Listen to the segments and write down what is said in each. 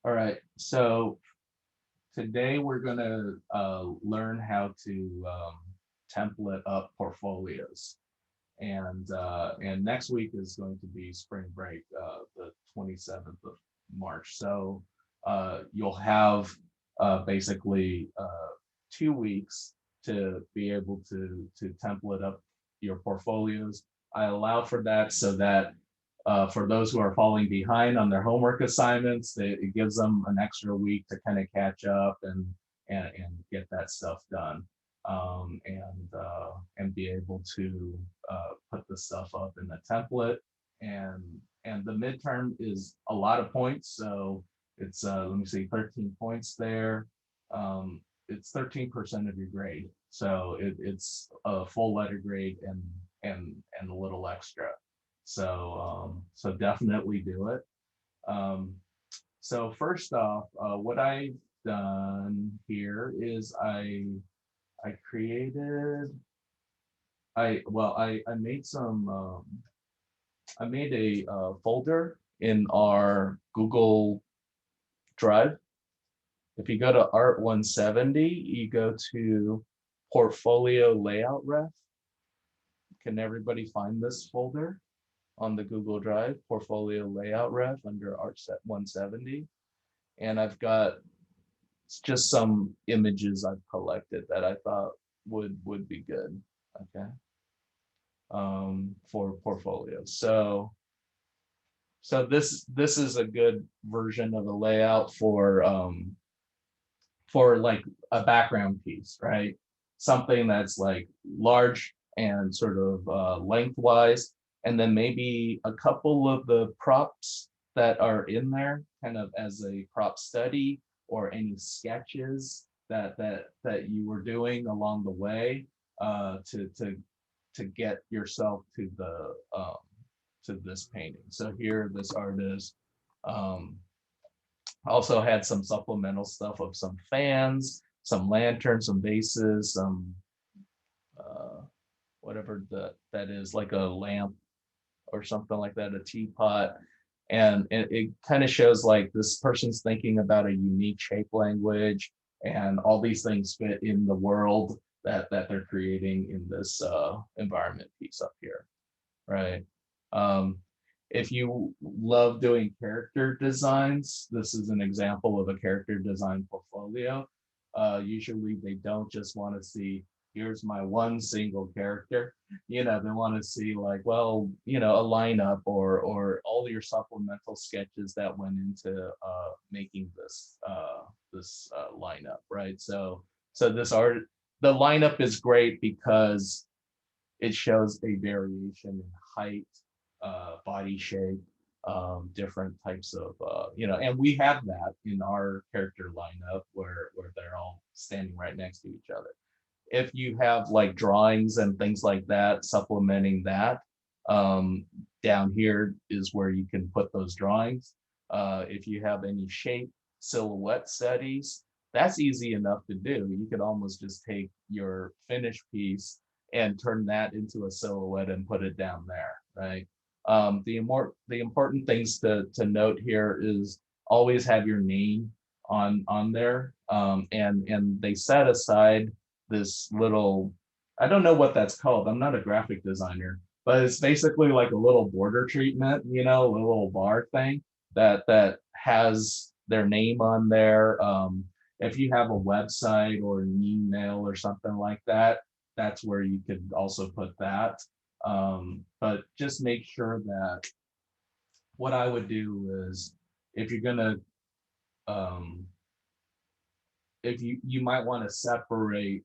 All right. So today we're going to learn how to template up portfolios. And next week is going to be spring break, the 27th of March. So you'll have basically 2 weeks to be able to template up your portfolios. I allow for that so that for those who are falling behind on their homework assignments, it gives them an extra week to kind of catch up and get that stuff done, and be able to put the stuff up in the template. And and the midterm is a lot of points, so it's let me see, 13 points there. It's 13% of your grade, so it's a full letter grade and a little extra. So definitely do it. Um, so first off, what I've done here is I created I made some I made a folder in our Google Drive. If you go to Art 170, you go to Portfolio Layout Ref. Can everybody find this folder on the Google Drive, Portfolio Layout Ref under Art Set 170? And I've got just some images I've collected that I thought would be good. Okay. For portfolios. So this is a good version of a layout for like a background piece, right? Something that's like large and sort of lengthwise, and then maybe a couple of the props that are in there, kind of as a prop study, or any sketches that you were doing along the way, to get yourself to this painting. So here, this artist um, also had some supplemental stuff of some fans, some lanterns, some vases, some uh, whatever that is, like a lamp or something like that, a teapot. And it kind of shows like this person's thinking about a unique shape language, and all these things fit in the world that they're creating in this environment piece up here, right? Um, if you love doing character designs, this is an example of a character design portfolio. Usually they don't just want to see, here's my one single character. They want to see like, well, a lineup, or all your supplemental sketches that went into making this lineup, right? So this art, the lineup is great because it shows a variation in height, body shape, different types of, and we have that in our character lineup where they're all standing right next to each other. If you have like drawings and things like that, supplementing that, um, down here is where you can put those drawings. If you have any shape silhouette studies, that's easy enough to do. You could almost just take your finished piece and turn that into a silhouette and put it down there, right? The important things to note here is always have your name on there, and they set aside this little, I don't know what that's called. I'm not a graphic designer, but it's basically like a little border treatment, a little bar thing that has their name on there. If you have a website or an email or something like that, that's where you could also put that. But just make sure that what I would do is, if you're gonna um, if you might want to separate,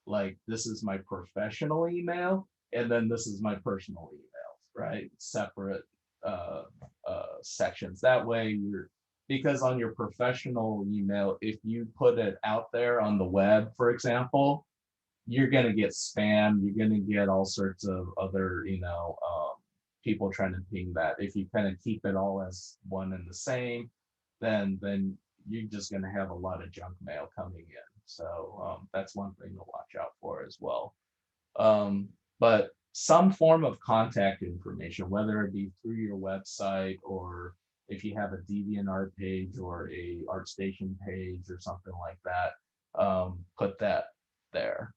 like, this is my professional email and then this is my personal emails, right? Separate uh, sections. That way because on your professional email, if you put it out there on the web, for example, you're going to get spam. You're going to get all sorts of other, people trying to ping that. If you kind of keep it all as one and the same, then you're just going to have a lot of junk mail coming in. So that's one thing to watch out for as well. But some form of contact information, whether it be through your website, if you have a DeviantArt page or a ArtStation page or something like that, put that there.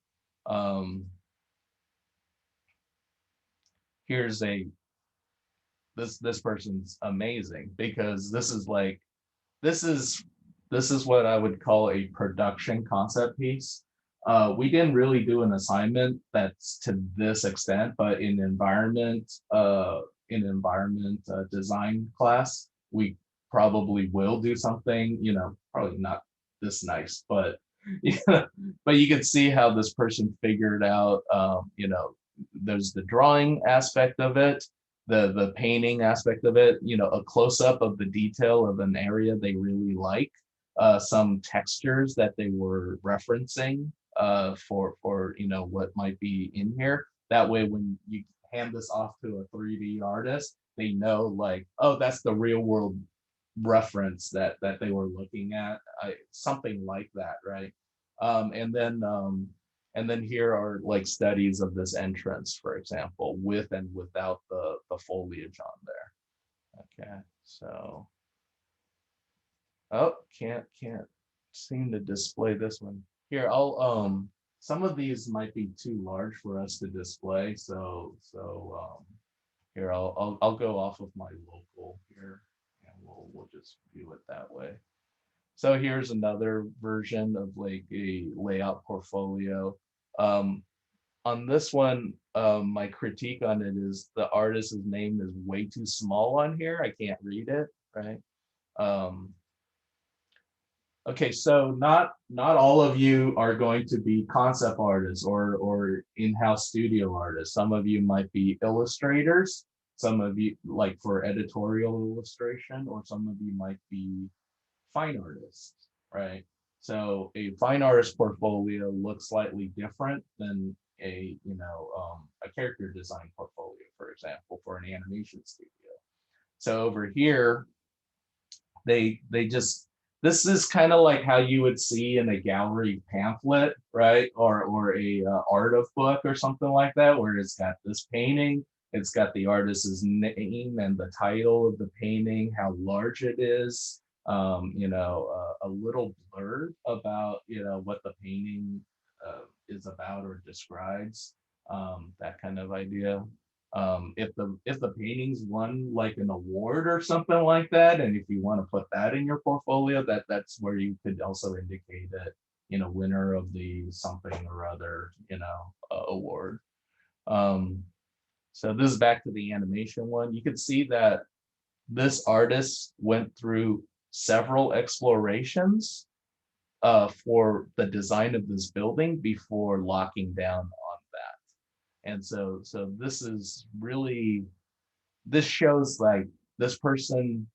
Here's a this person's amazing because this is like this is this is what I would call a production concept piece. We didn't really do an assignment that's to this extent, but in environment design class, we probably will do something, you know, probably not this nice, but yeah, but you can see how this person figured out, you know, there's the drawing aspect of it, the painting aspect of it, you know, a close up of the detail of an area they really like, some textures that they were referencing for you know what might be in here. That way, when you hand this off to a 3D artist, they know like, oh, that's the real world reference that they were looking at, something like that, right? And then here are like studies of this entrance, for example, with and without the foliage on there. Okay, so oh, can't seem to display this one. Here, I'll some of these might be too large for us to display, so here I'll go off of my local here, and we'll just view it that way. So here's another version of like a layout portfolio. Um, on this one, my critique on it is the artist's name is way too small on here. I can't read it, right? Um, okay, so not all of you are going to be concept artists or in-house studio artists. Some of you might be illustrators. Some of you like for editorial illustration, or some of you might be fine artists, right? So a fine artist portfolio looks slightly different than a a character design portfolio, for example, for an animation studio. So over here, they just this is kind of like how you would see in a gallery pamphlet, right? Or a art of book or something like that, where it's got this painting, it's got the artist's name and the title of the painting, how large it is, a little blurb about what the painting is about or describes, that kind of idea. If the paintings won like an award or something like that, and if you want to put that in your portfolio, that's where you could also indicate it, winner of the something or other, award. Um, so this is back to the animation one. You can see that this artist went through several explorations for the design of this building before locking down on that. And so this is really, this shows like this person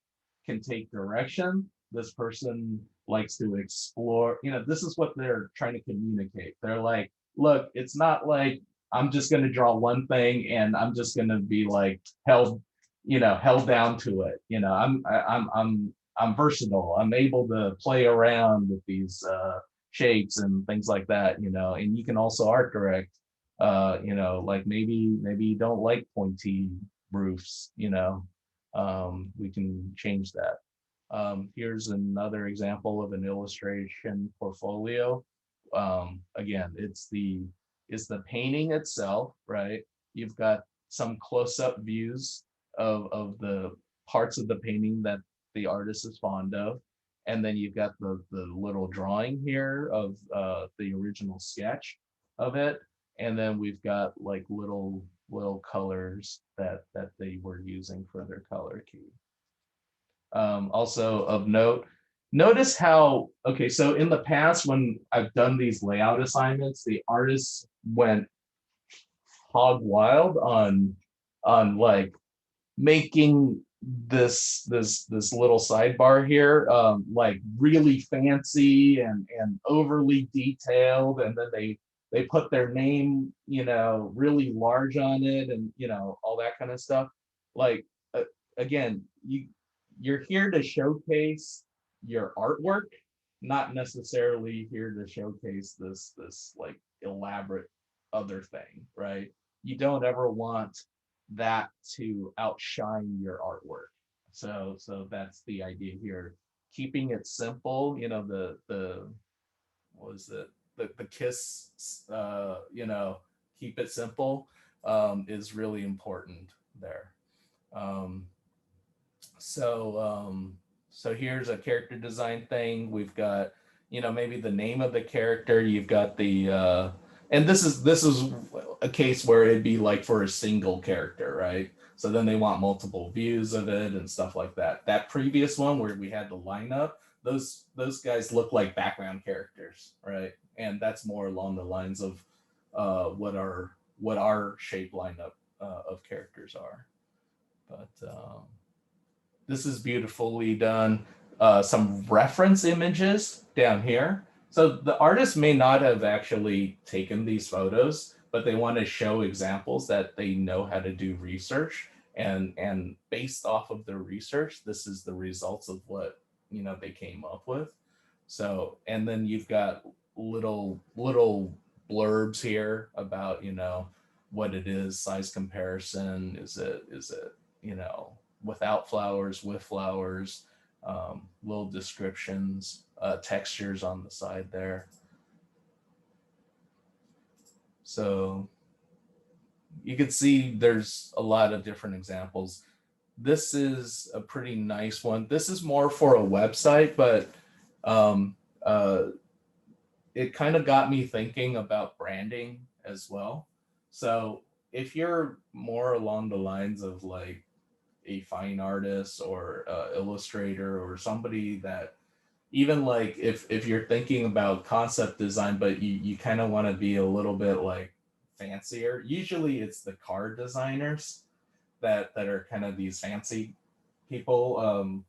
can take direction. This person likes to explore. This is what they're trying to communicate. They're like, look, it's not like I'm just going to draw one thing and I'm just going to be like held down to it. I'm versatile. I'm able to play around with these shapes and things like that. And you can also art direct. Like maybe you don't like pointy roofs. We can change that. Here's another example of an illustration portfolio. Again, it's the painting itself, right? You've got some close-up views of the parts of the painting that the artist is fond of. And then you've got the little drawing here of the original sketch of it. And then we've got like little colors that they were using for their color key. Also of note, notice how, okay, so in the past when I've done these layout assignments, the artists went hog wild on like making this little sidebar here like really fancy and overly detailed, and then they put their name really large on it, and all that kind of stuff. Like again, you're here to showcase your artwork, not necessarily here to showcase this like elaborate other thing, right? You don't ever want that to outshine your artwork. So that's the idea here. Keeping it simple, the what was it? The kiss, keep it simple, is really important there. Um, so so here's a character design thing. We've got, maybe the name of the character. You've got the and this is a case where it'd be like for a single character, right? So then they want multiple views of it and stuff like that. That previous one where we had the lineup, those guys look like background characters, right? And that's more along the lines of what our shape lineup of characters are. But this is beautifully done. Some reference images down here. So the artist may not have actually taken these photos, but they want to show examples that they know how to do research. And based off of their research, this is the results of what they came up with. So, and then you've got little blurbs here about what it is, size comparison. Is it without flowers, with flowers, little descriptions, textures on the side there. So you can see there's a lot of different examples. This is a pretty nice one. This is more for a website, but um, uh, it kind of got me thinking about branding as well. So if you're more along the lines of like a fine artist or illustrator or somebody that, even like if you're thinking about concept design but you kind of want to be a little bit like fancier, usually it's the card designers that are kind of these fancy people,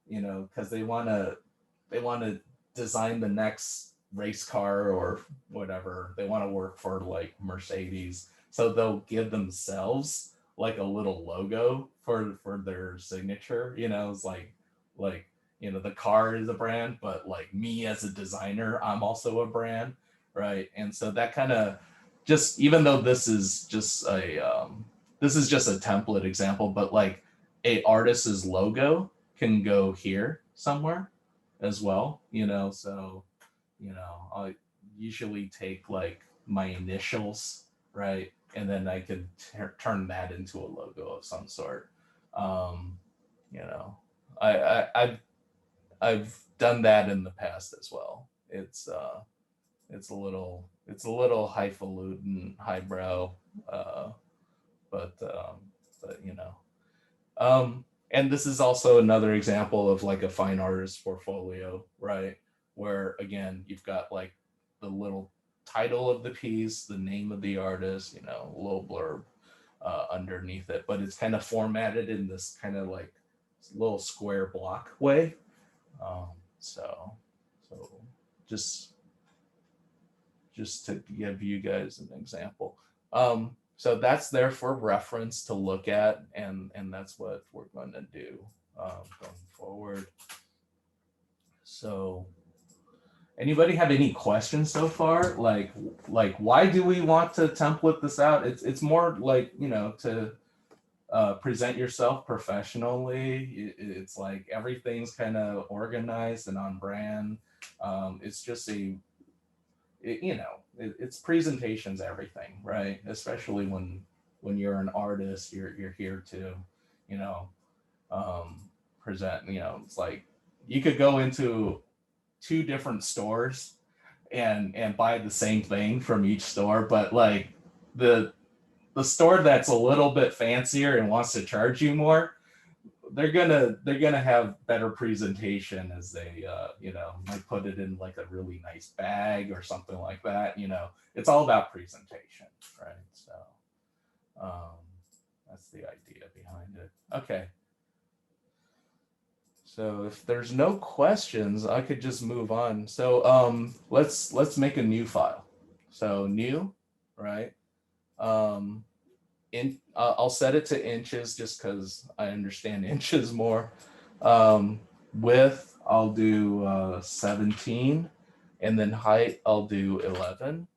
because they want to design the next race car or whatever. They want to work for like Mercedes, so they'll give themselves like a little logo for their signature. It's like the car is a brand, but like me as a designer, I'm also a brand, right? And so that kind of, just even though this is just a template example, but like a artist's logo can go here somewhere as well. So I usually take like my initials, right? And then I could turn that into a logo of some sort. Um, you know, I've done that in the past as well. It's a little highfalutin, highbrow, uh, but and this is also another example of like a fine artist portfolio, right? Where again, you've got like the little title of the piece, the name of the artist, a little blurb underneath it, but it's kind of formatted in this kind of like little square block way. Um, so, so just just to give you guys an example. So that's there for reference to look at, and that's what we're going to do going forward. So, anybody have any questions so far? Like why do we want to template this out? It's more like to present yourself professionally. It's like everything's kind of organized and on brand. It's just it's presentations, everything, right? Especially when you're an artist, you're here to you know um present. It's like you could go into two different stores and buy the same thing from each store, but like the the store that's a little bit fancier and wants to charge you more, they're gonna have better presentation, as they might put it in like a really nice bag or something like that. It's all about presentation, right? So um, that's the idea behind it. Okay, so if there's no questions, I could just move on. So let's make a new file. So new, right? um I'll set it to inches just because I understand inches more. Width, I'll do 17, and then height, I'll do 11.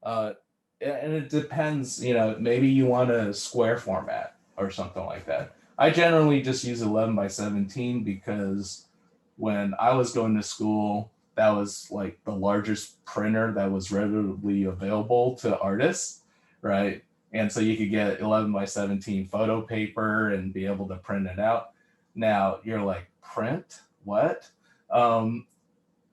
Uh, and it depends, maybe you want a square format or something like that. I generally just use 11 by 17 because when I was going to school, that was like the largest printer that was readily available to artists, right? And so you could get 11 by 17 photo paper and be able to print it out. Now you're like, print? What? Um,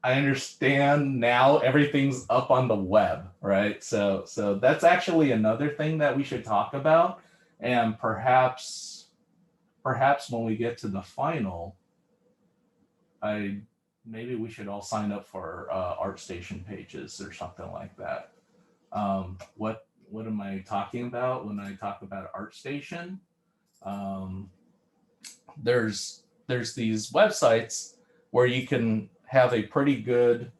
I understand now everything's up on the web, right? So that's actually another thing that we should talk about. And perhaps when we get to the final, I maybe we should all sign up for ArtStation pages or something like that. What am I talking about when I talk about ArtStation? Um, there's these websites where you can have a pretty good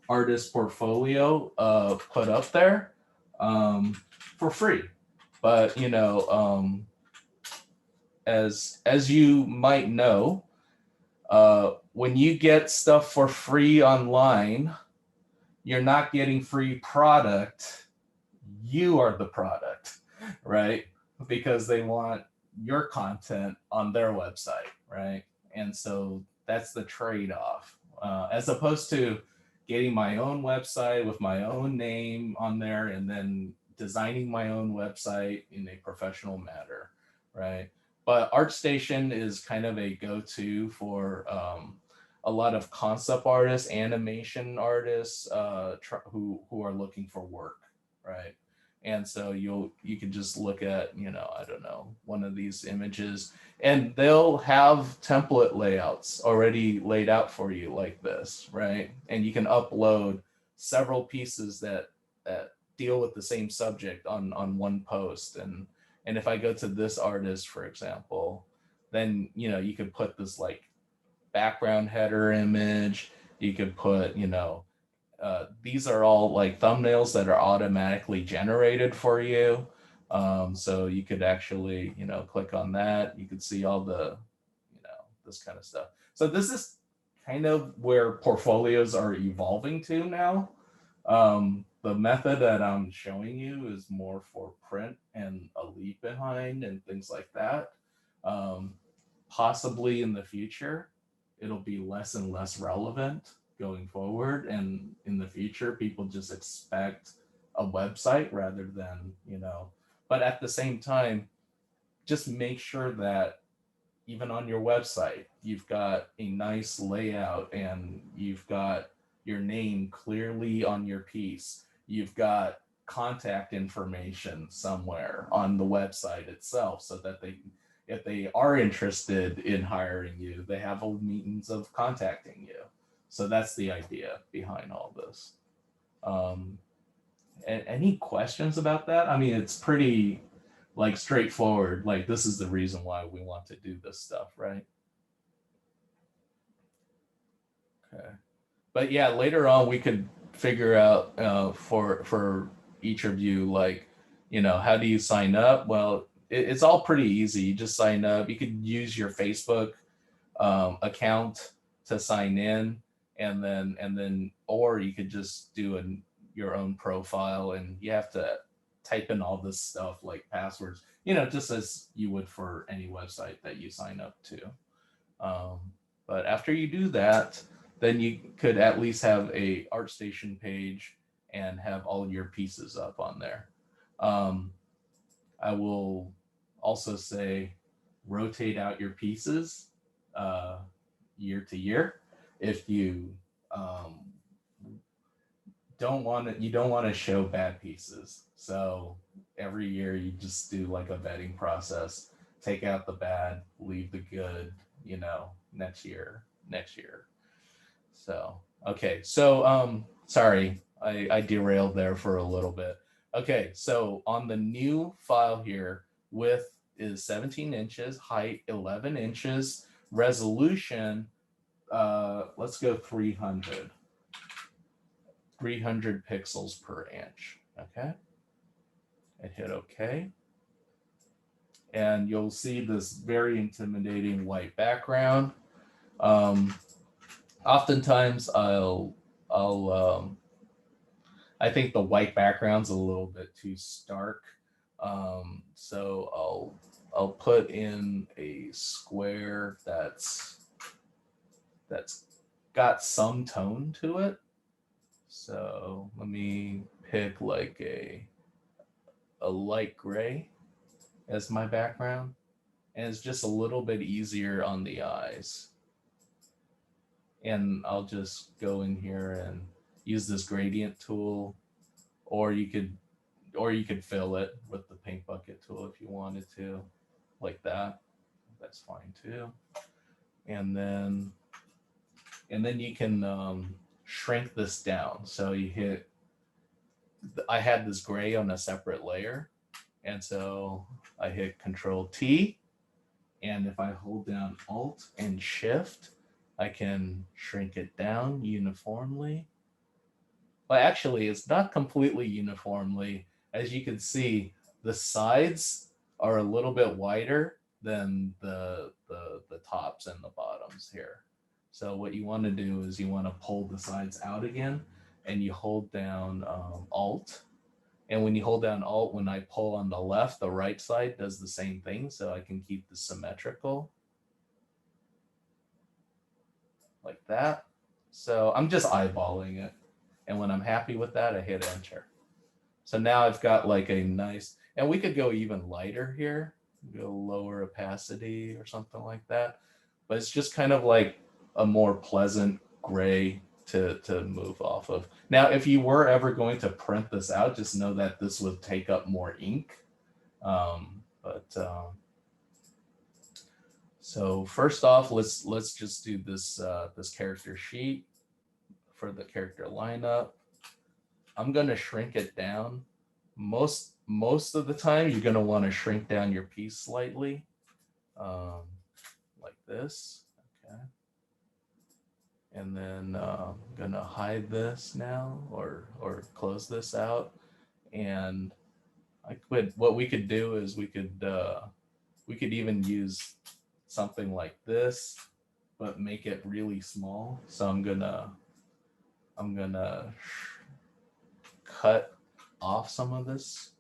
artist portfolio put up there for free. But as you might know, when you get stuff for free online, you're not getting free product. You are the product, right? Because they want your content on their website, right? And so that's the trade-off. As opposed to getting my own website with my own name on there and then designing my own website in a professional manner, right? But ArtStation is kind of a go-to for a lot of concept artists, animation artists who are looking for work, right? And so you can just look at, I don't know, one of these images, and they'll have template layouts already laid out for you like this, right? And you can upload several pieces that deal with the same subject on one post. And if I go to this artist, for example, then you could put this like background header image. You could put, these are all like thumbnails that are automatically generated for you. So you could actually, click on that. You could see all the, this kind of stuff. So this is kind of where portfolios are evolving to now. The method that I'm showing you is more for print and a leave behind and things like that. Um, Possibly in the future, it'll be less and less relevant going forward. And in the future, people just expect a website rather than, but at the same time, just make sure that even on your website, you've got a nice layout and you've got your name clearly on your piece. You've got contact information somewhere on the website itself so that if they are interested in hiring you, they have a means of contacting you. So that's the idea behind all this. Any questions about that? I mean, it's pretty like straightforward. Like this is the reason why we want to do this stuff, right? Okay. But yeah, later on we could figure out for each of you, like, how do you sign up? Well, it's all pretty easy. You just sign up. You could use your Facebook account to sign in, and then or you could just do your own profile, and you have to type in all this stuff like passwords, just as you would for any website that you sign up to. Um, but after you do that, then you could at least have a ArtStation page and have all your pieces up on there. Um, I will also say rotate out your pieces uh, year to year. If you you don't want to show bad pieces. So every year you just do like a vetting process, take out the bad, leave the good, next year. So, okay. So, sorry, I derailed there for a little bit. Okay. So on the new file here, width is 17 inches, height 11 inches, resolution, let's go 300 pixels per inch. Okay. And hit OK. And you'll see this very intimidating white background. Oftentimes I think the white background's a little bit too stark. So I'll put in a square that's got some tone to it. So let me pick like a light gray as my background. And it's just a little bit easier on the eyes. And I'll just go in here and use this gradient tool, or you could fill it with the paint bucket tool if you wanted to, like that. That's fine too. And then you can shrink this down. So you hit. I had this gray on a separate layer, and so I hit Control T, and if I hold down Alt and Shift, I can shrink it down uniformly. Well, actually, it's not completely uniformly. As you can see, the sides are a little bit wider than the tops and the bottoms here. So what you want to do is you want to pull the sides out again, and you hold down Alt. And when you hold down Alt, when I pull on the left, the right side does the same thing. So I can keep this symmetrical like that. So I'm just eyeballing it. And when I'm happy with that, I hit enter. So now I've got like a nice, and we could go even lighter here, go lower opacity or something like that. But it's just kind of like a more pleasant gray to move off of. Now, if you were ever going to print this out, just know that this would take up more ink. So first off, let's just do this this character sheet for the character lineup. I'm gonna shrink it down. Most of the time, you're gonna want to shrink down your piece slightly, um, like this. Okay. And then I'm gonna hide this now, or close this out. And what we could do is we could even use something like this, but make it really small. So I'm gonna cut off some of this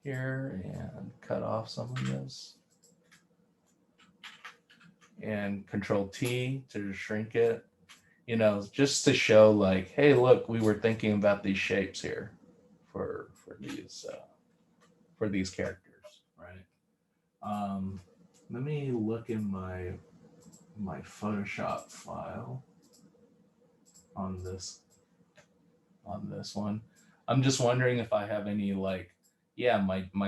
here and cut off some of this. And Control T to shrink it, just to show like, hey, look, we were thinking about these shapes here for these characters, right? Let me look in my Photoshop file on this one. I'm just wondering if I have any my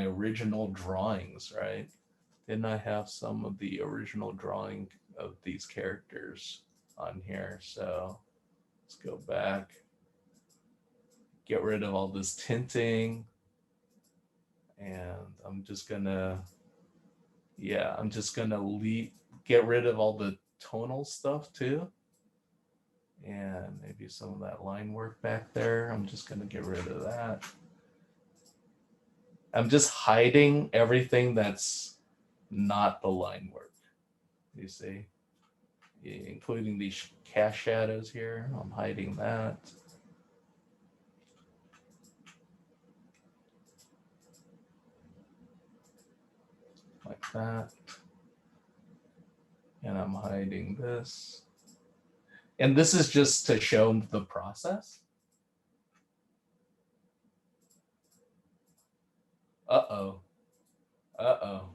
original drawings, right? Didn't I have some of the original drawing of these characters on here? So let's go back, get rid of all this tinting, and I'm just gonna get rid of all the tonal stuff too. And maybe some of that line work back there. I'm just gonna get rid of that. I'm just hiding everything that's not the line work. You see, including these cast shadows here. I'm hiding that. Like that. And I'm hiding this. And this is just to show the process. Uh-oh. Uh-oh.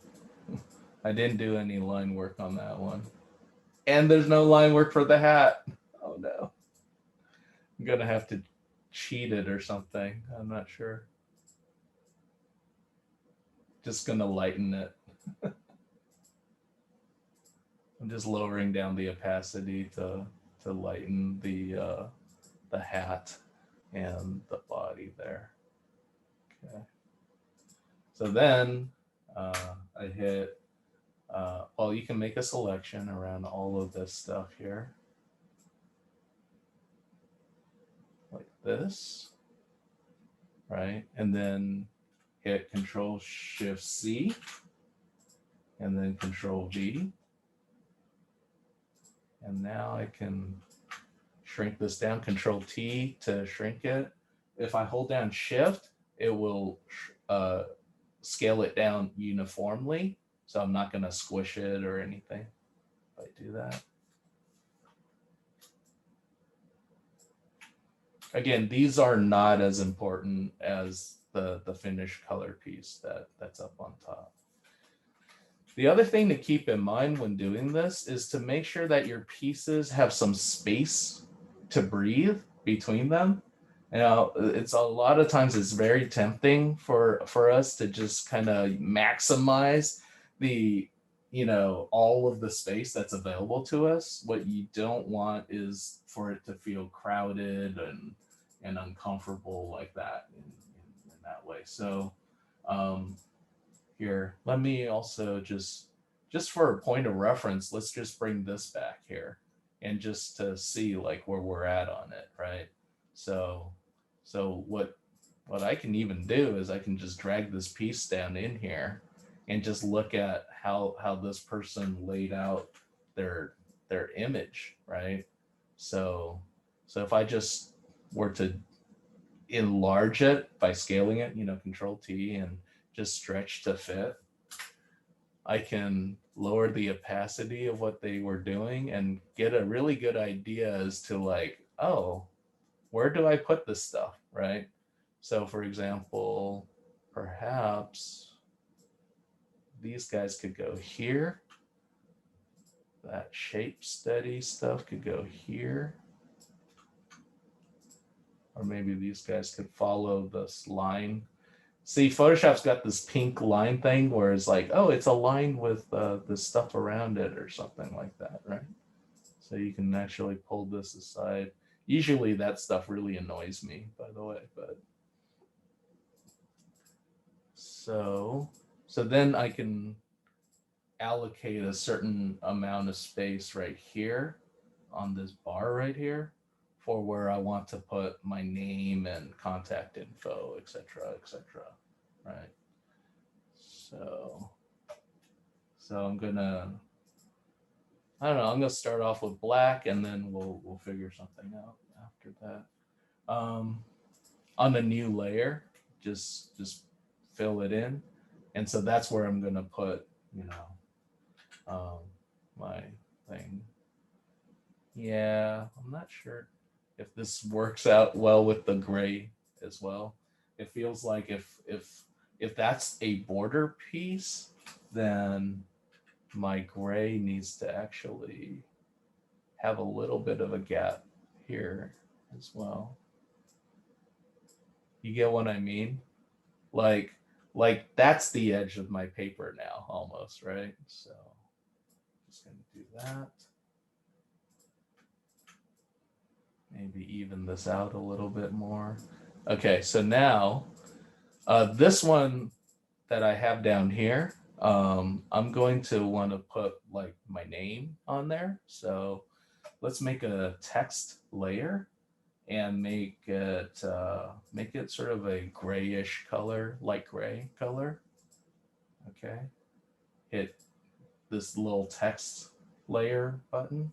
I didn't do any line work on that one. And there's no line work for the hat. Oh no. I'm gonna have to cheat it or something. I'm not sure. Just gonna lighten it. I'm just lowering down the opacity to lighten the hat and the body there. Okay. So then I hit, well, you can make a selection around all of this stuff here. Like this, right? And then hit Control Shift C and then Control V. And now I can shrink this down, Control T to shrink it. If I hold down Shift, it will scale it down uniformly. So I'm not going to squish it or anything if I do that. Again, these are not as important as the finished color piece that's up on top. The other thing to keep in mind when doing this is to make sure that your pieces have some space to breathe between them. You know, it's a lot of times it's very tempting for us to just kind of maximize the, you know, all of the space that's available to us. What you don't want is for it to feel crowded and uncomfortable like that in that way. So here, let me also just for a point of reference, let's just bring this back here and just to see like where we're at on it, right? So what I can even do is I can just drag this piece down in here and just look at how this person laid out their image, right? So if I just were to enlarge it by scaling it, you know, Control T and just stretch to fit, I can lower the opacity of what they were doing and get a really good idea as to like, oh, where do I put this stuff, right? So for example, perhaps these guys could go here. That shape steady stuff could go here. Or maybe these guys could follow this line. See, Photoshop's got this pink line thing where it's like, oh, it's aligned with the stuff around it or something like that, right? So you can actually pull this aside. Usually that stuff really annoys me, by the way, but so then I can allocate a certain amount of space right here on this bar right here for where I want to put my name and contact info, etc., right? So I'm gonna, I don't know, I'm gonna start off with black and then we'll figure something out after that. On a new layer, just fill it in, and so that's where I'm gonna put, you know, my thing. Yeah, I'm not sure if this works out well with the gray as well. It feels like if that's a border piece, then my gray needs to actually have a little bit of a gap here as well. You get what I mean? Like that's the edge of my paper now almost, right? So just gonna do that. Maybe even this out a little bit more. Okay, so now this one that I have down here, I'm going to want to put like my name on there. So let's make a text layer and make it sort of a grayish color, light gray color. Okay, hit this little text layer button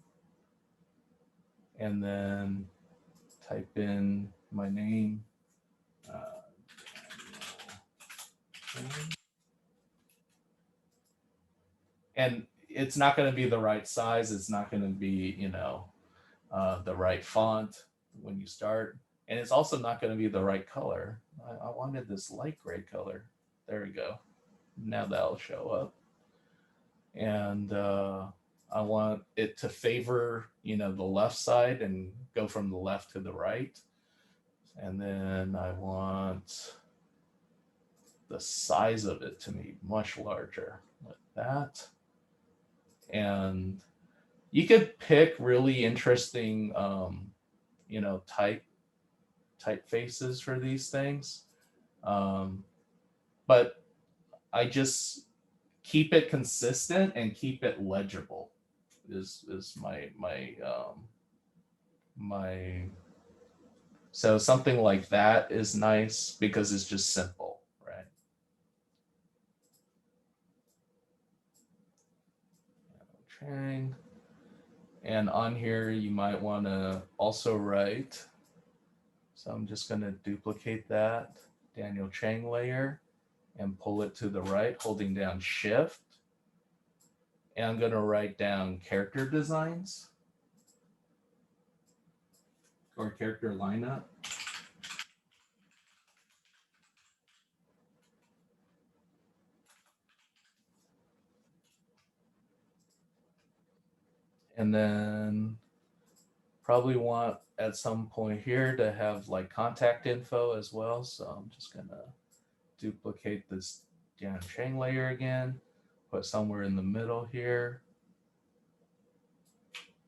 and then type in my name. And it's not going to be the right size. It's not going to be, you know, the right font when you start. And it's also not going to be the right color. I wanted this light gray color. There we go. Now that'll show up. And I want it to favor, you know, the left side and go from the left to the right. And then I want the size of it to be much larger like that. And you could pick really interesting, you know, typefaces for these things. But I just keep it consistent and keep it legible is my so something like that is nice because it's just simple, right? Chang. And on here you might want to also write, so I'm just going to duplicate that Daniel Chang layer and pull it to the right, holding down Shift. And I'm going to write down character designs or character lineup. And then probably want at some point here to have like contact info as well. So I'm just going to duplicate this Jiancheng layer again, put somewhere in the middle here.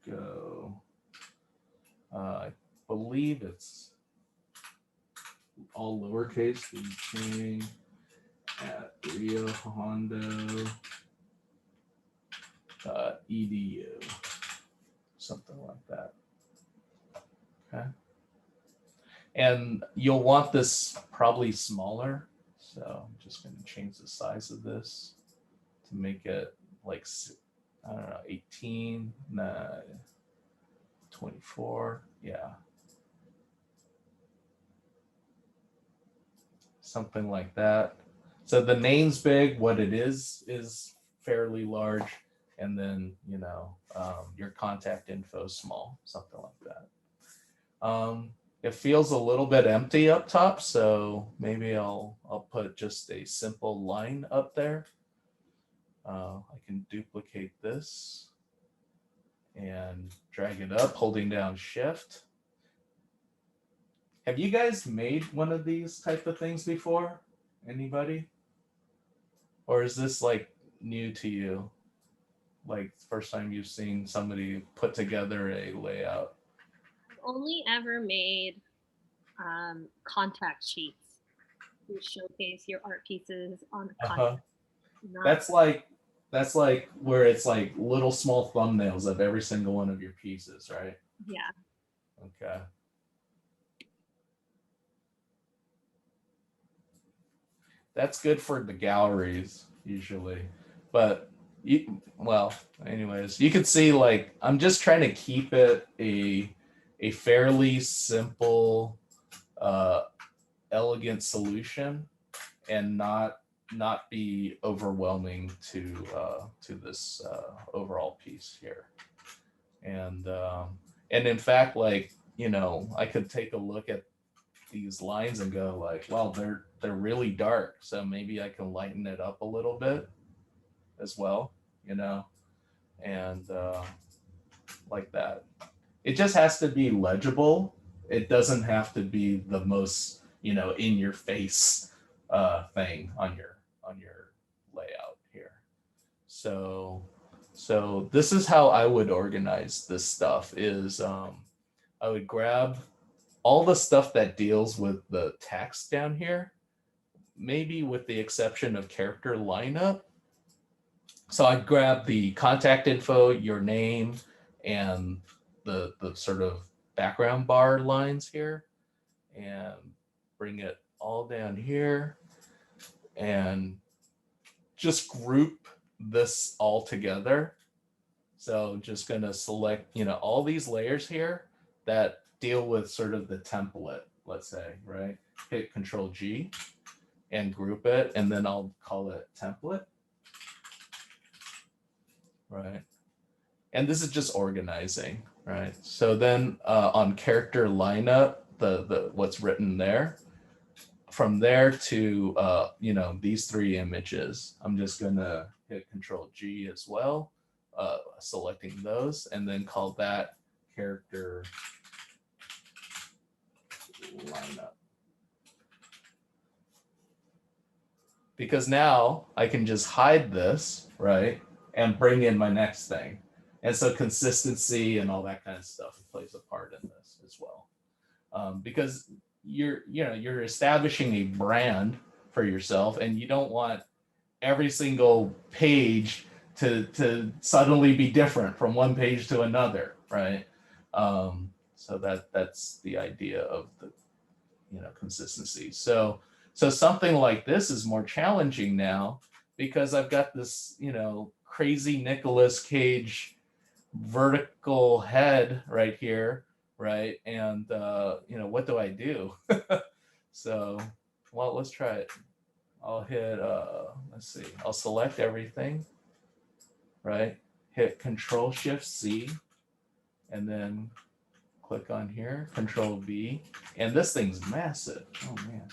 Go. I believe it's all lowercase. Jiancheng at riohondo.edu, something like that. Okay. And you'll want this probably smaller. So I'm just going to change the size of this to make it like, I don't know, 18, 24. Yeah. Something like that. So the name's big. What it is fairly large. And then, you know, your contact info is small, something like that. It feels a little bit empty up top, so maybe I'll put just a simple line up there. I can duplicate this and drag it up, holding down Shift. Have you guys made one of these type of things before? Anybody? Or is this like new to you? Like first time you've seen somebody put together a layout? I've only ever made contact sheets to showcase your art pieces on the contact. Not That's like where it's like little small thumbnails of every single one of your pieces, right? yeah. Okay. That's good for the galleries usually, but well, anyways, you can see like I'm just trying to keep it a fairly simple, uh, elegant solution, and not be overwhelming to this overall piece here. And in fact, like, you know, I could take a look at these lines and go like, well, they're really dark, so maybe I can lighten it up a little bit as well, you know, and like that. It just has to be legible. It doesn't have to be the most, you know, in your face thing on your layout here. So so this is how I would organize this stuff is I would grab all the stuff that deals with the text down here, maybe with the exception of character lineup. So I'd grab the contact info, your name, and the sort of background bar lines here, and bring it all down here, and just group this all together. So just gonna select, you know, all these layers here that deal with sort of the template, let's say, right? Hit Control G and group it, and then I'll call it template, right? And this is just organizing, right? So then on character lineup, the what's written there, from there to you know, these three images, I'm just gonna hit Control G as well, selecting those, and then call that character lineup. Because now I can just hide this, right, and bring in my next thing. And so consistency and all that kind of stuff plays a part in this as well, because you're establishing a brand for yourself, and you don't want every single page to suddenly be different from one page to another, right? So that's the idea of the, you know, consistency. So something like this is more challenging now because I've got this, you know, crazy Nicolas Cage vertical head right here, right? And you know, what do I do? So, well, let's try it. I'll hit, let's see, I'll select everything, right? Hit Control Shift C, and then click on here, Control V, and this thing's massive. Oh man.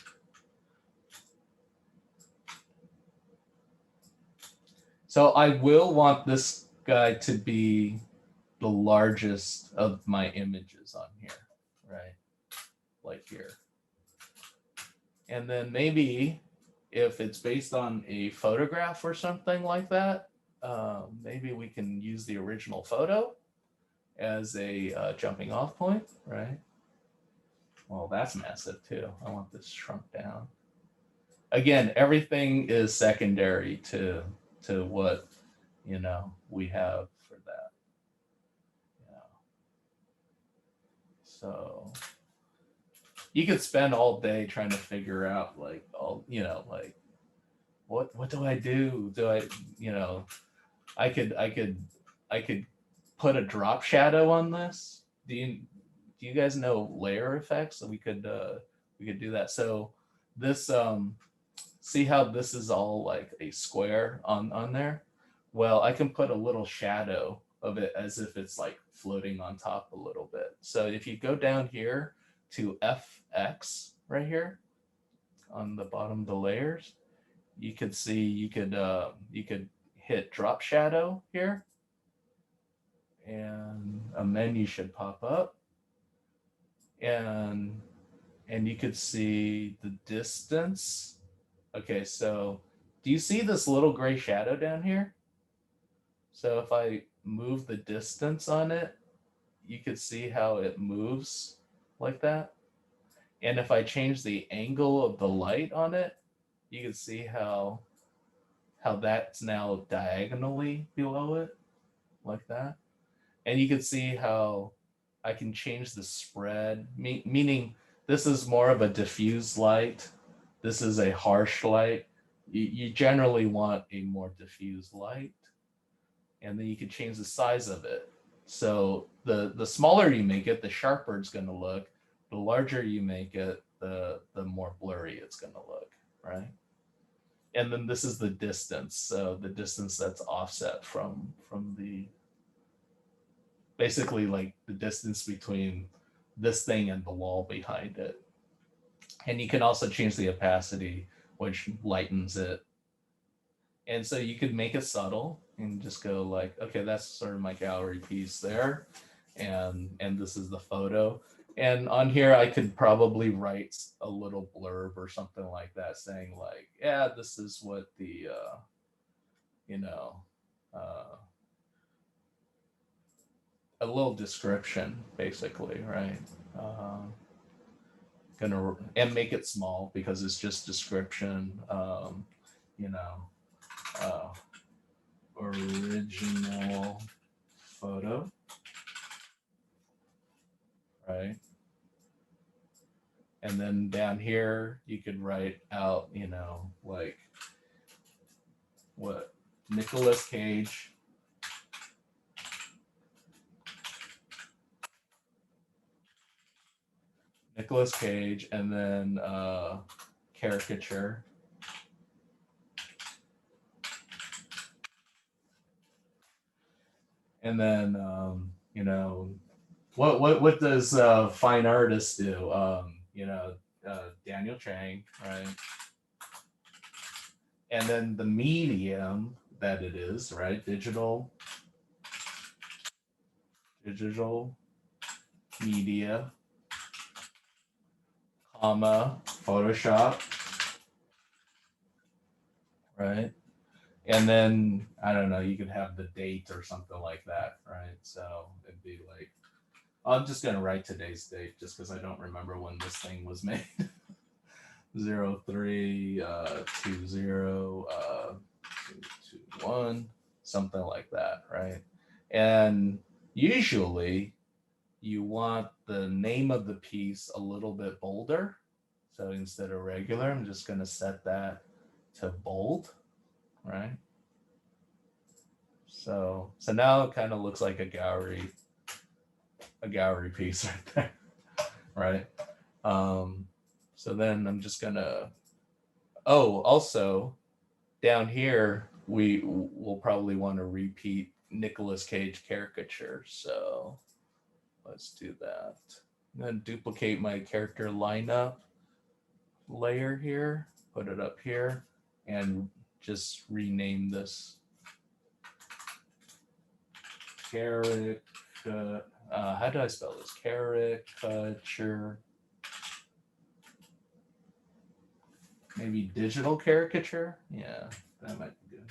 So I will want this guy to be the largest of my images on here, right? Like here. And then maybe if it's based on a photograph or something like that, maybe we can use the original photo as a jumping off point, right? Well, that's massive too. I want this shrunk down. Again, everything is secondary to what we have for that. Yeah. So you could spend all day trying to figure out like like what do I do? Do I I could put a drop shadow on this. Do you guys know layer effects? So we could do that. So this see how this is all like a square on there? Well, I can put a little shadow of it as if it's like floating on top a little bit. So if you go down here to FX right here on the bottom of the layers, you could see you could hit drop shadow here, and a menu should pop up, and you could see the distance. Okay, so do you see this little gray shadow down here? So if I move the distance on it, you could see how it moves like that. And if I change the angle of the light on it, you can see how that's now diagonally below it like that. And you can see how I can change the spread, meaning this is more of a diffuse light. This is a harsh light. You generally want a more diffuse light. And then you can change the size of it. So the smaller you make it, the sharper it's going to look. The larger you make it, the more blurry it's going to look, right? And then this is the distance. So the distance that's offset from the basically like the distance between this thing and the wall behind it. And you can also change the opacity, which lightens it. And so you could make it subtle and just go like, okay, that's sort of my gallery piece there. And this is the photo. And on here I could probably write a little blurb or something like that saying like, yeah, this is what the you know, uh a little description basically, right? Gonna and make it small because it's just description. You know, uh, original photo, right? And then down here you could write out, like what Nicolas Cage. Nicolas Cage, and then caricature. And then what does fine artists do? Daniel Chang, right? And then the medium that it is, right? Digital media, comma, Photoshop, right? And then I don't know, you could have the date or something like that, right? So it'd be like, I'm just gonna write today's date just because I don't remember when this thing was made. 03 20 221, something like that, right? And usually you want the name of the piece a little bit bolder. So instead of regular, I'm just going to set that to bold, right? So now it kind of looks like a gallery piece right there, right? So then I'm just gonna Oh, also down here, we will probably want to repeat Nicolas Cage caricature. So let's do that. I'm going to duplicate my character lineup layer here, put it up here, and just rename this caricature. How do I spell this? Caricature. Maybe digital caricature? Yeah, that might be good.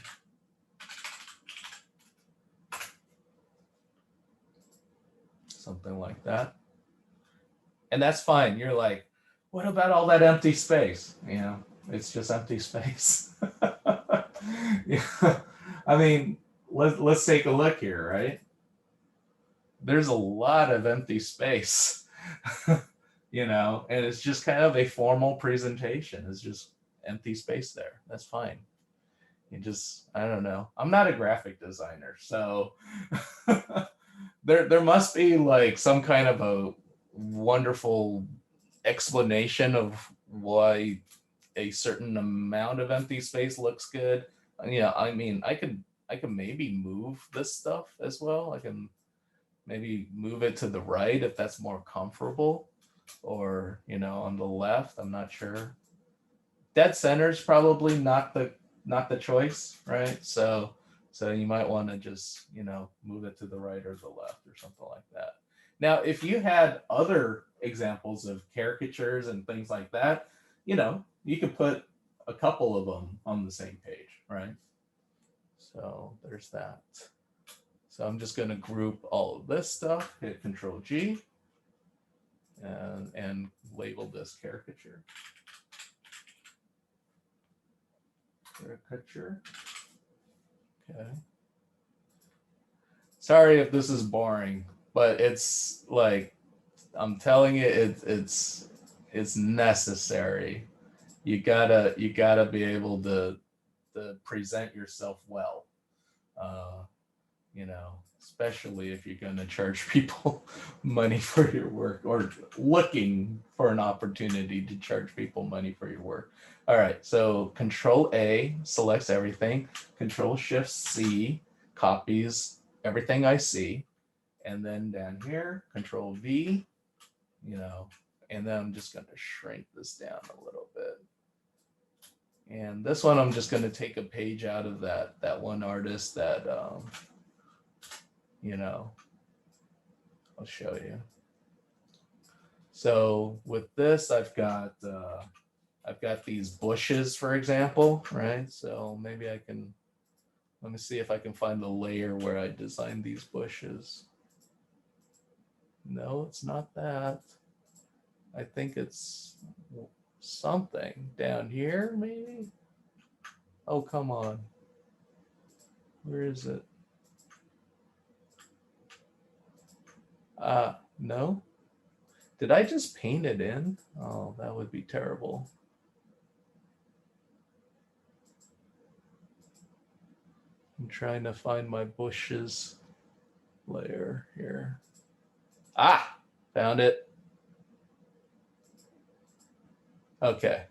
Something like that. And that's fine. You're like, what about all that empty space? You know, it's just empty space. Yeah. I mean, let's take a look here, right? There's a lot of empty space, you know, and it's just kind of a formal presentation. It's just empty space there. That's fine. You just, I don't know. I'm not a graphic designer, so there must be like some kind of a wonderful explanation of why a certain amount of empty space looks good. Yeah, I mean, I could maybe move this stuff as well. I can maybe move it to the right if that's more comfortable, or on the left. I'm not sure. Dead center is probably not the choice, right? So you might want to just move it to the right or the left or something like that. Now, if you had other examples of caricatures and things like that, you could put a couple of them on the same page, right? So there's that. So I'm just going to group all of this stuff, hit Control G, and label this caricature. Caricature. Okay. Sorry if this is boring, but it's like I'm telling you, it's necessary. You gotta be able to present yourself well. Uh, especially if you're going to charge people money for your work, or looking for an opportunity to charge people money for your work. All right, so Control A selects everything, Control Shift C copies everything I see, and then down here, Control V, and then I'm just going to shrink this down a little bit. And this one, I'm just going to take a page out of that one artist that I'll show you. So with this, I've got these bushes, for example, right? So maybe let me see if I can find the layer where I designed these bushes. No, it's not that. I think it's something down here, maybe. Oh, come on. Where is it? No. Did I just paint it in? Oh, that would be terrible. I'm trying to find my bushes layer here. Ah, found it. Okay.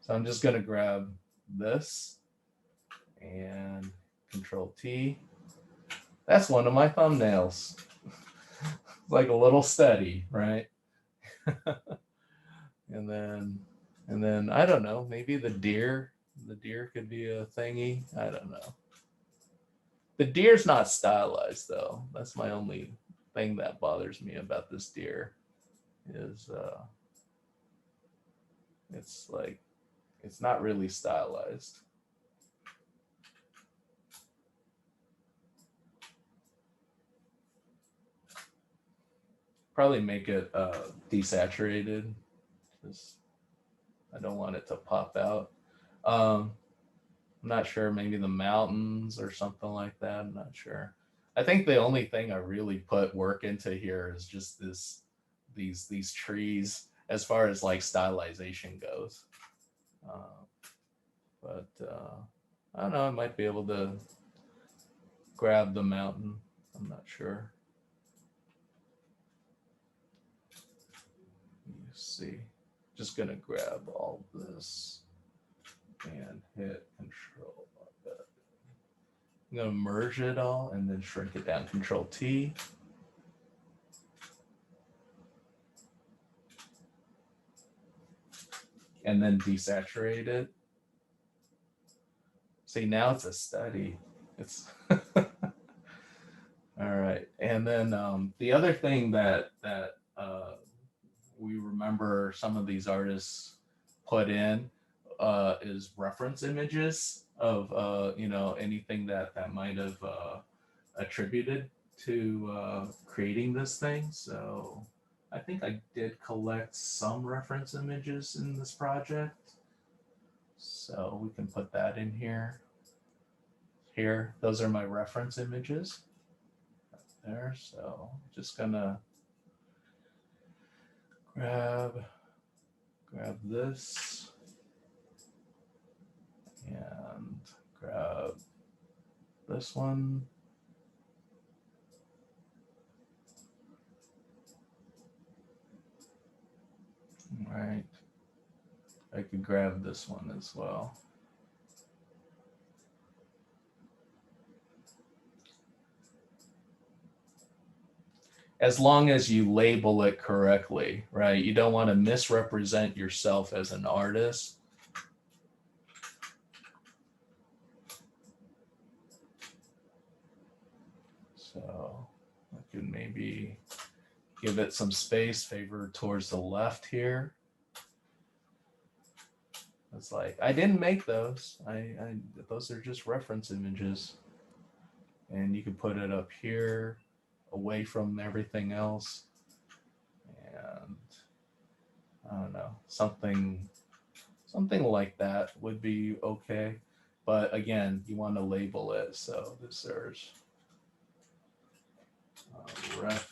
So I'm just going to grab this and Control T. That's one of my thumbnails. Like a little study, right? and then I don't know, maybe the deer could be a thingy. I don't know. The deer's not stylized though. That's my only thing that bothers me about this deer is it's like it's not really stylized. Probably make it desaturated. Just I don't want it to pop out. I'm not sure. Maybe the mountains or something like that. I'm not sure. I think the only thing I really put work into here is just these trees as far as like stylization goes. But I don't know. I might be able to grab the mountain. I'm not sure. You see, just gonna grab all this. and hit Control. I'm gonna merge it all and then shrink it down, Control T. And then desaturate it. See, now it's a study. It's all right. And then the other thing that we remember some of these artists put in is reference images of you know, anything that might have attributed to creating this thing. So I think I did collect some reference images in this project. So we can put that in here. Here, those are my reference images there. So just gonna grab this and grab this one. All right. I could grab this one as well. As long as you label it correctly, right? You don't want to misrepresent yourself as an artist. So I could maybe give it some space, favor towards the left here. It's like, I didn't make those. Those are just reference images. And you can put it up here, away from everything else. And I don't know, something like that would be okay. But again, you want to label it. So this there's ref.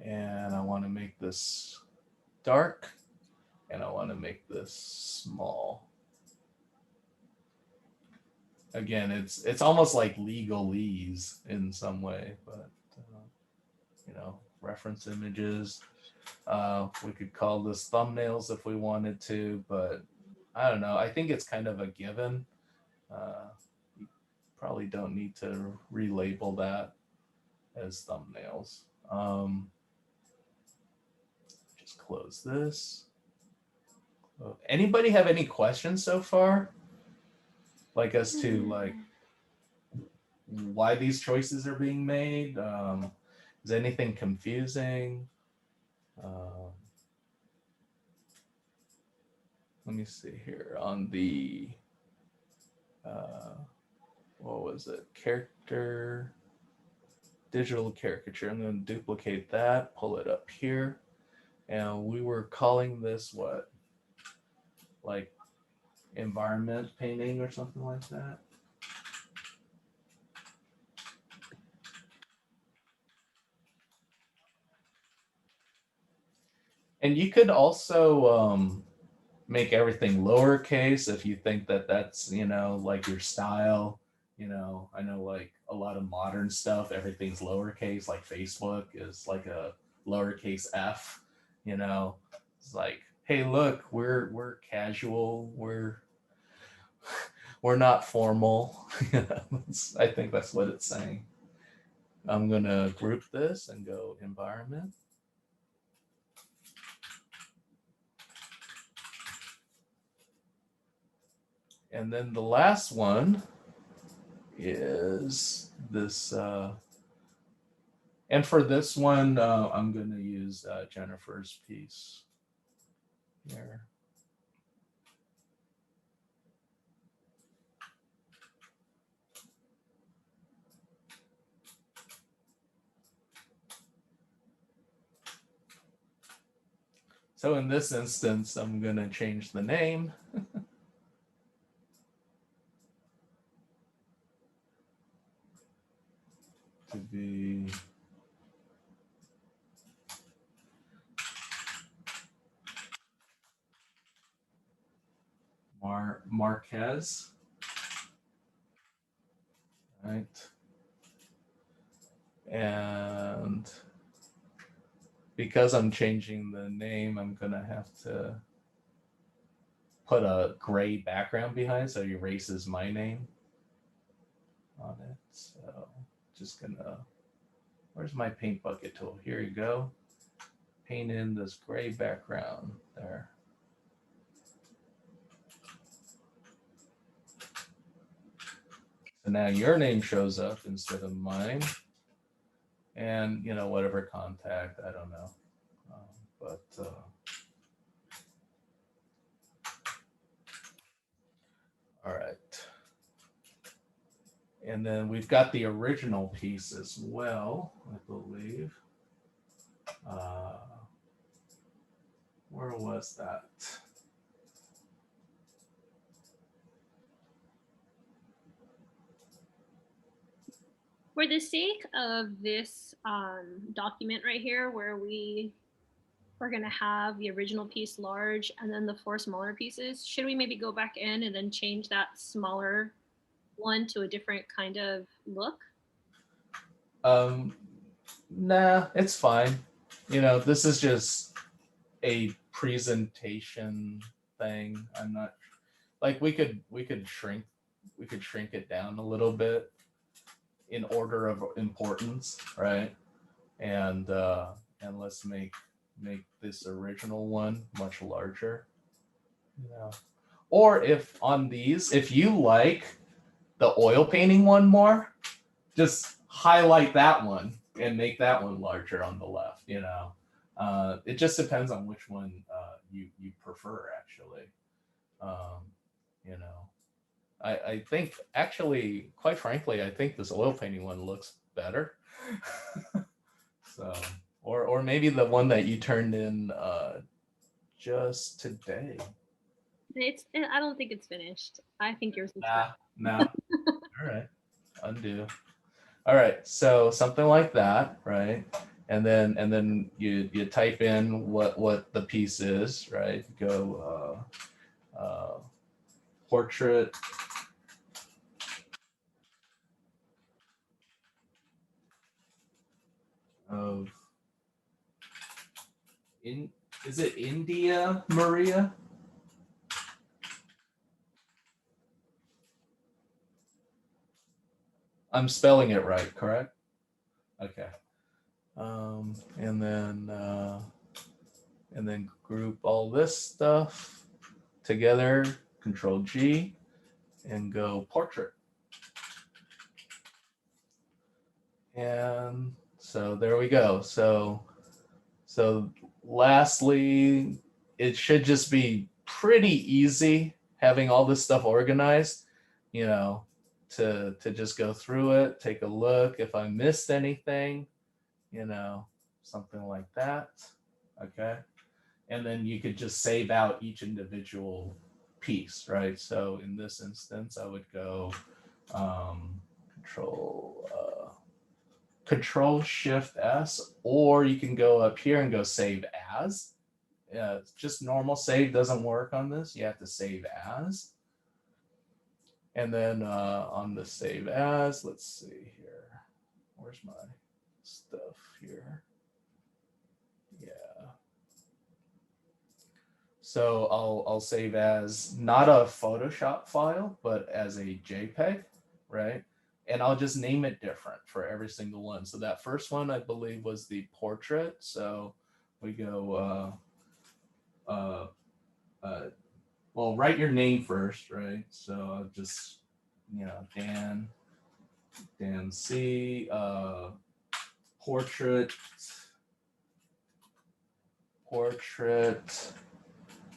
And I want to make this dark, and I want to make this small. Again, it's almost like legalese in some way, but you know, reference images. We could call this thumbnails if we wanted to, but I don't know. I think it's kind of a given. You probably don't need to relabel that as thumbnails. Just close this. Anybody have any questions so far? Like as to like why these choices are being made? Is anything confusing? Let me see here on the what was it? Character, digital caricature. I'm going to duplicate that, pull it up here. And we were calling this what? Like environment painting or something like that. And you could also make everything lowercase if you think that that's, you know, like your style. You know, I know like a lot of modern stuff, everything's lowercase, like Facebook is like a lowercase f, you know. It's like, hey, look, we're casual, we're not formal. I think that's what it's saying. I'm gonna group this and go environment. And then the last one is this, and for this one, I'm going to use Jennifer's piece here. So in this instance, I'm going to change the name. To be Marquez. Right. And because I'm changing the name, I'm gonna have to put a gray background behind so it erases my name on it. So just gonna, where's my paint bucket tool? Here you go. Paint in this gray background there. So now your name shows up instead of mine. And, you know, whatever contact, I don't know. All right. And then we've got the original piece as well, I believe. Where was that? For the sake of this document right here, where we are going to have the original piece large and then the 4 smaller pieces, should we maybe go back in and then change that smaller one to a different kind of look? Nah, it's fine. You know, this is just a presentation thing. I'm not like we could shrink it down a little bit in order of importance, right? And let's make this original one much larger. You know. Or if on these, if you like the oil painting one more, just highlight that one and make that one larger on the left, you know. It just depends on which one you prefer, actually. You know, I think actually, quite frankly, I think this oil painting one looks better. So, or maybe the one that you turned in just today. I don't think it's finished. I think yours is Nah. All right, undo. All right, so something like that, right? And then you type in what the piece is, right? Go portrait of is it India Maria? I'm spelling it right, correct? Okay. And then group all this stuff together, Control G, and go portrait. And so there we go. So lastly, it should just be pretty easy having all this stuff organized, you know, to just go through it, take a look. If I missed anything, you know, something like that. Okay. And then you could just save out each individual piece, right? So in this instance, I would go Control Shift S, or you can go up here and go Save As. Just normal save doesn't work on this. You have to save as. And then on the Save As, let's see here. Where's my stuff here? Yeah. So I'll save as not a Photoshop file, but as a JPEG, right? And I'll just name it different for every single one. So that first one, I believe, was the portrait. So we go, well, write your name first, right? So I'll just, you know, Dan C, portrait,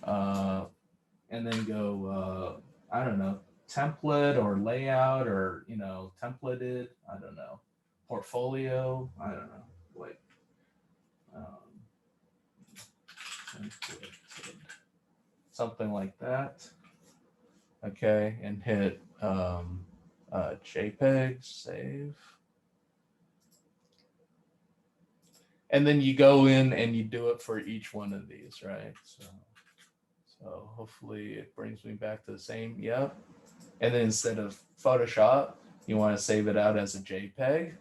and then go, I don't know, template or layout or, you know, templated, I don't know, portfolio, I don't know, like, templated, something like that. Okay, and hit JPEG, save. And then you go in and you do it for each one of these, right? So hopefully it brings me back to the same, yep. And then instead of Photoshop, you want to save it out as a JPEG.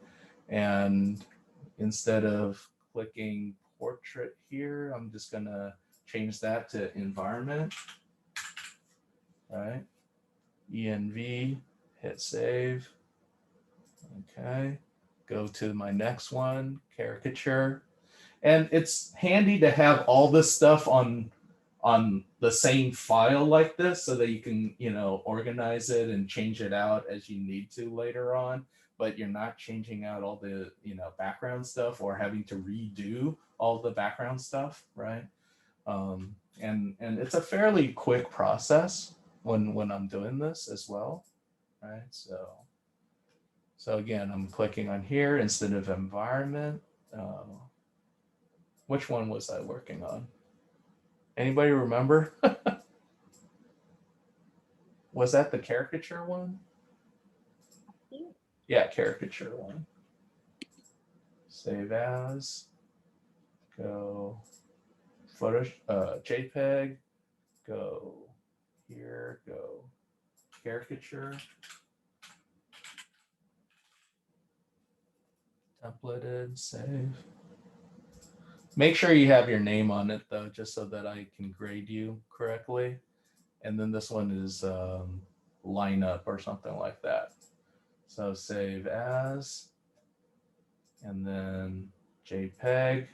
And instead of clicking portrait here, I'm just gonna change that to environment. All right, ENV, hit save. Okay, go to my next one, caricature. And it's handy to have all this stuff on the same file like this so that you can, organize it and change it out as you need to later on, but you're not changing out all the, background stuff or having to redo all the background stuff, right? And it's a fairly quick process when I'm doing this as well, right? So again, I'm clicking on here instead of environment. Which one was I working on? Anybody remember? Was that the caricature one? Yeah, caricature one. Save as. Go photo, JPEG. Go here. Go caricature. Templated. Save. Make sure you have your name on it though, just so that I can grade you correctly. And then this one is lineup or something like that. So save as, and then JPEG,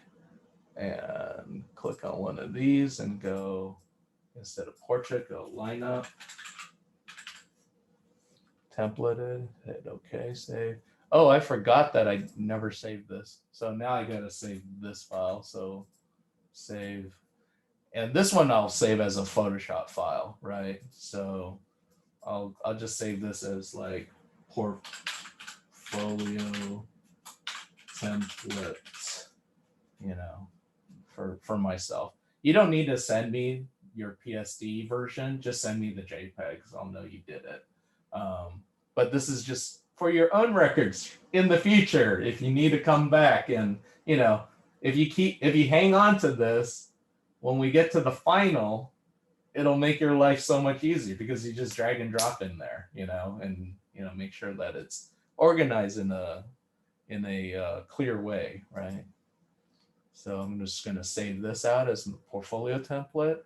and click on one of these and go, instead of portrait, go lineup, templated, hit OK, save. Oh, I forgot that I never saved this. So now I gotta save this file. So save, and this one I'll save as a Photoshop file, right? So I'll just save this as like portfolio template, for myself. You don't need to send me your PSD version, just send me the JPEGs. I'll know you did it. But this is just for your own records in the future. If you need to come back and, if you hang on to this, when we get to the final, it'll make your life so much easier because you just drag and drop in there, and, make sure that it's organized in a clear way, right? So I'm just going to save this out as a portfolio template.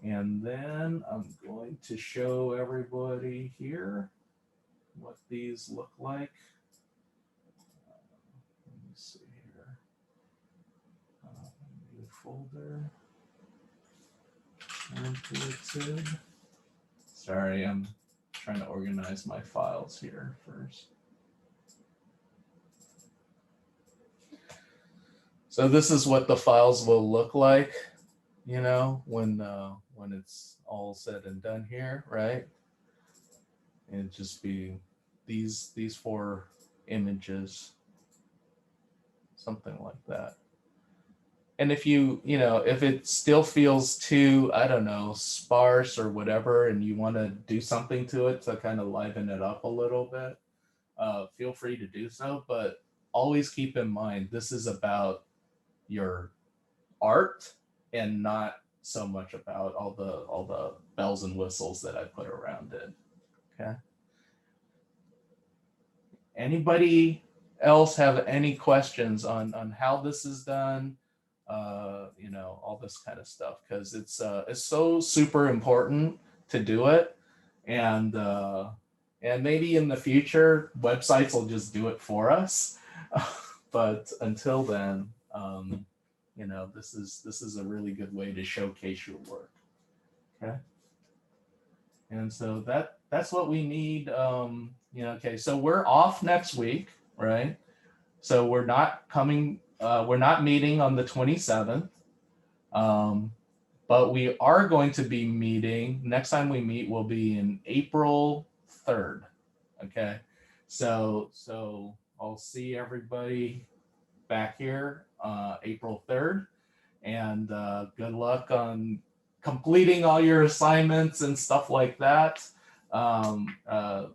And then I'm going to show everybody here what these look like. Let me see here. New folder. Templated. Sorry, I'm trying to organize my files here first. So this is what the files will look like, when it's all said and done here, right? And just be these 4 images, something like that. And if if it still feels too, I don't know, sparse or whatever, and you want to do something to it to kind of liven it up a little bit, feel free to do so. But always keep in mind, this is about your art and not so much about all the bells and whistles that I put around it. Okay. Anybody else have any questions on how this is done? All this kind of stuff, because it's so super important to do it, and maybe in the future websites will just do it for us. But until then, this is a really good way to showcase your work. Okay. And so that's what we need. Okay, so we're off next week, right? So we're not meeting on the 27th. But we are going to be meeting, next time we meet will be in April 3rd. Okay. So I'll see everybody back here April 3rd, and good luck on completing all your assignments and stuff like that. I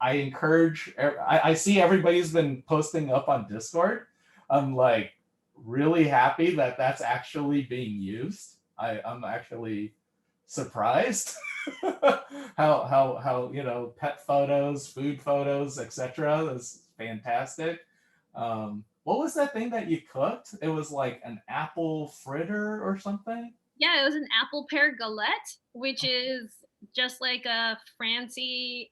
encourage, I see everybody's been posting up on Discord. I'm like really happy that that's actually being used. I'm actually surprised how pet photos, food photos, etc. is fantastic. What was that thing that you cooked? It was like an apple fritter or something. Yeah, it was an apple pear galette, which is just like a fancy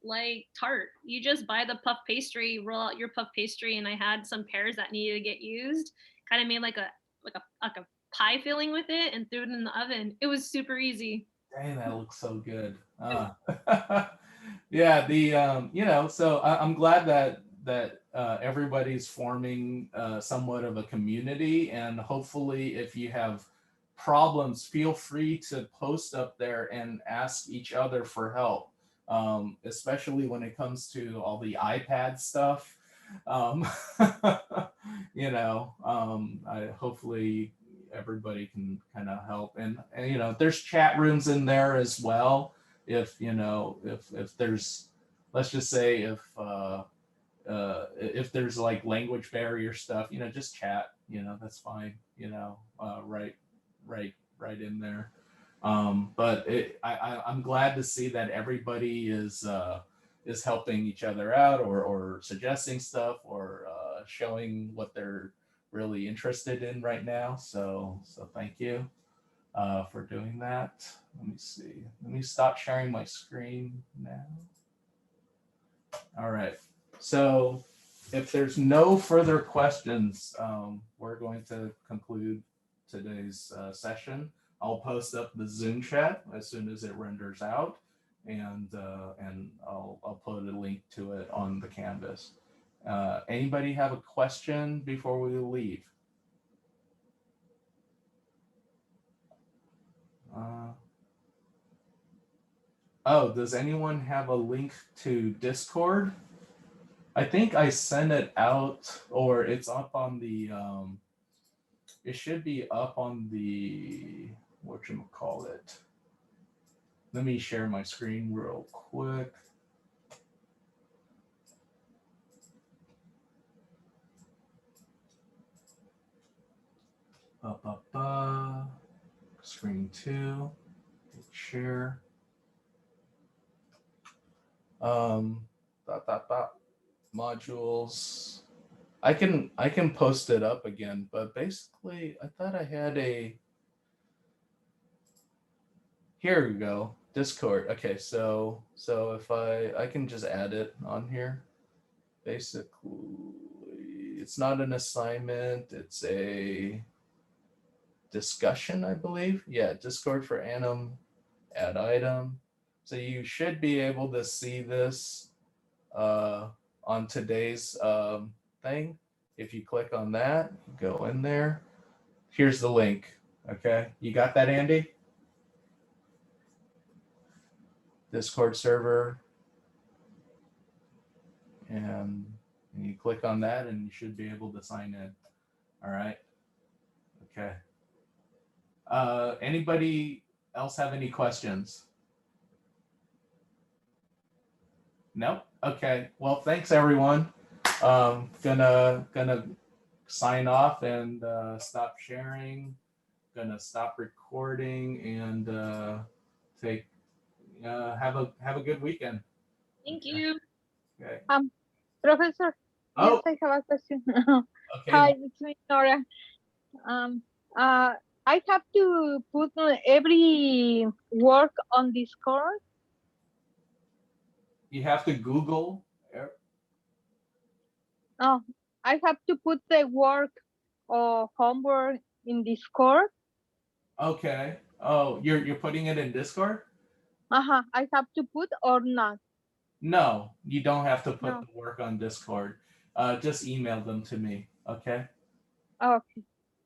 like tart. You just buy the puff pastry, roll out your puff pastry, and I had some pears that needed to get used. Kind of made like a pie filling with it and threw it in the oven. It was super easy. Dang, that looks so good. Yeah, the so I'm glad that everybody's forming somewhat of a community, and hopefully, if you have problems, feel free to post up there and ask each other for help, especially when it comes to all the iPad stuff. Um, I hopefully everybody can kind of help, and there's chat rooms in there as well. If there's, let's just say, if there's like language barrier stuff, just chat, that's fine, right in there. But I'm glad to see that everybody is helping each other out, or suggesting stuff, or showing what they're really interested in right now. So thank you for doing that. Let me see. Let me stop sharing my screen now. All right. So if there's no further questions, we're going to conclude today's session. I'll post up the Zoom chat as soon as it renders out, and I'll put a link to it on the Canvas. Anybody have a question before we leave? Oh, does anyone have a link to Discord? I think I sent it out, or it's up on the, it should be up on the, whatchamacallit. Let me share my screen real quick. Screen 2, share. Modules. I can post it up again, but basically I thought I had a, here we go, Discord. Okay, so if I can just add it on here. Basically, it's not an assignment, it's a discussion, I believe. Yeah, Discord for Anim, add item. So you should be able to see this on today's thing. If you click on that, go in there. Here's the link. Okay, you got that, Andy? Discord server. And you click on that and you should be able to sign in. All right. Okay. Anybody else have any questions? Nope. Okay. Well, thanks everyone. Gonna sign off and stop sharing. Gonna stop recording and take have a good weekend. Thank you. Okay. Professor, Oh, yes, I have a question. okay. Hi, it's me, Nora. I have to put every work on Discord. You have to Google. Oh, I have to put the work or homework in Discord. Okay. Oh, you're putting it in Discord? I have to put or not. No, you don't have to put No. the work on Discord. Just email them to me. Okay. Okay.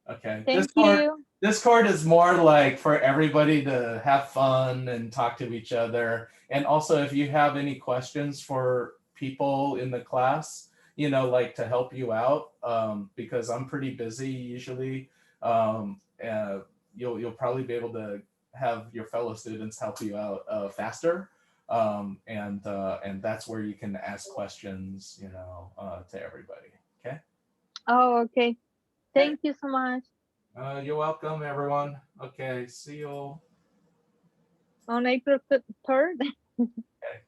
Okay. Thank Discord. you. Discord is more like for everybody to have fun and talk to each other. And also, if you have any questions for people in the class, like to help you out, because I'm pretty busy usually, you'll probably be able to have your fellow students help you out faster. And that's where you can ask questions, to everybody. Okay. Oh, okay. Thank you so much. You're welcome, everyone. Okay, see you. On April 3rd. Okay.